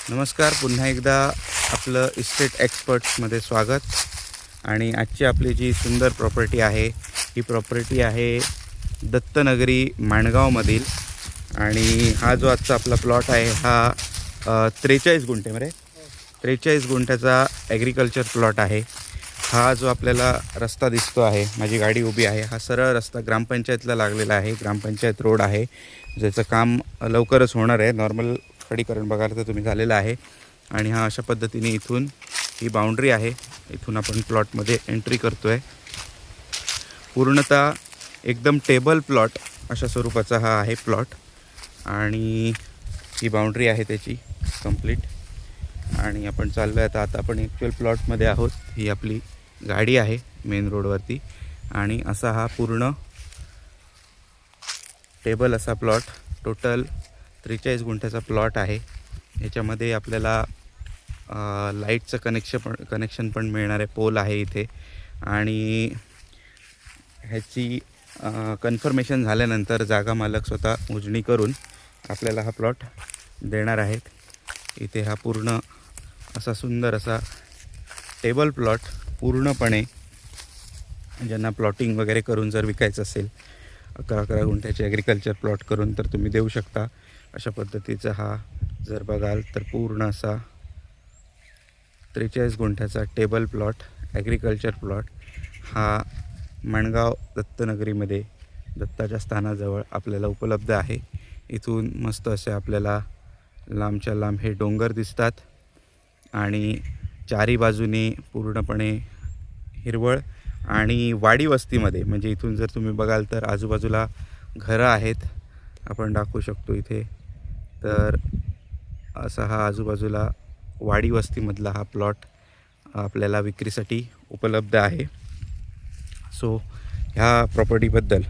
नमस्कार, पुन्हा एकदा आपलं इस्टेट एक्सपर्ट्समध्ये स्वागत. आणि आजची आपली जी सुंदर प्रॉपर्टी आहे ही प्रॉपर्टी आहे दत्तनगरी माणगावमधील. आणि हा जो आजचा आपला प्लॉट आहे हा 43 गुंठे 43 गुंठ्याचा ॲग्रिकल्चर प्लॉट आहे. हा जो आपल्याला रस्ता दिसतो आहे, माझी गाडी उभी आहे, हा सरळ रस्ता ग्रामपंचायतला लागलेला आहे. ग्रामपंचायत रोड आहे, ज्याचं काम लवकरच होणार आहे. नॉर्मल खडीकरण बघायला तर तुम्ही झालेलं आहे. आणि हा अशा पद्धतीने इथून ही बाउंड्री आहे, इथून आपण प्लॉटमध्ये एंट्री करतो आहे. पूर्णतः एकदम टेबल प्लॉट अशा स्वरूपाचा हा आहे प्लॉट. आणि ही बाउंड्री आहे त्याची कंप्लीट. आणि आपण चाललो आहे आता आपण ॲक्च्युअल प्लॉटमध्ये आहोत. ही आपली गाडी आहे मेन रोडवरती. आणि असा हा पूर्ण टेबल असा प्लॉट, टोटल 43 गुंठ्याचा प्लॉट आहे. याच्यामध्ये आपल्याला लाईटचं कनेक्शन पण मिळणार आहे. पोल आहे इथे. आणि ह्याची कन्फर्मेशन झाल्यानंतर जागा मालक स्वतः मोजणी करून आपल्याला हा प्लॉट देणार आहेत. इथे हा पूर्ण असा सुंदर असा टेबल प्लॉट, पूर्णपणे ज्यांना प्लॉटिंग वगैरे करून जर विकायचं असेल 11 गुंठ्याचे ॲग्रिकल्चर प्लॉट करून तर तुम्ही देऊ शकता. अशा पद्धतीचा हा जर बघाल तर पूर्ण असा 43 गुंठ्याचा टेबल प्लॉट ॲग्रिकल्चर प्लॉट हा माणगाव दत्तनगरीमध्ये दत्ताच्या स्थानाजवळ आपल्याला उपलब्ध आहे. इथून मस्त असे आपल्याला लांबच्या लांब हे डोंगर दिसतात आणि चारी बाजूने पूर्णपणे हिरवळ. आणि वाडी वस्तीमध्ये म्हणजे इथून जर तुम्ही बघाल तर आजूबाजूला घरं आहेत, आपण दाखवू शकतो इथे. तर असा हा आजूबाजूला वाडी वस्तीमधला हा प्लॉट आपल्याला विक्रीसाठी उपलब्ध आहे. सो ह्या प्रॉपर्टीबद्दल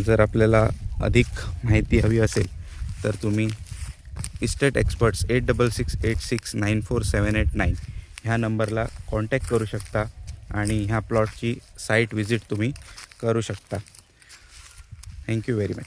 जर आपल्याला अधिक माहिती हवी असेल तर तुम्ही इस्टेट एक्सपर्ट्स 8668694789 ह्या नंबरला कॉन्टॅक्ट करू शकता आणि ह्या प्लॉटची साईट व्हिजिट तुम्ही करू शकता. Thank you very much.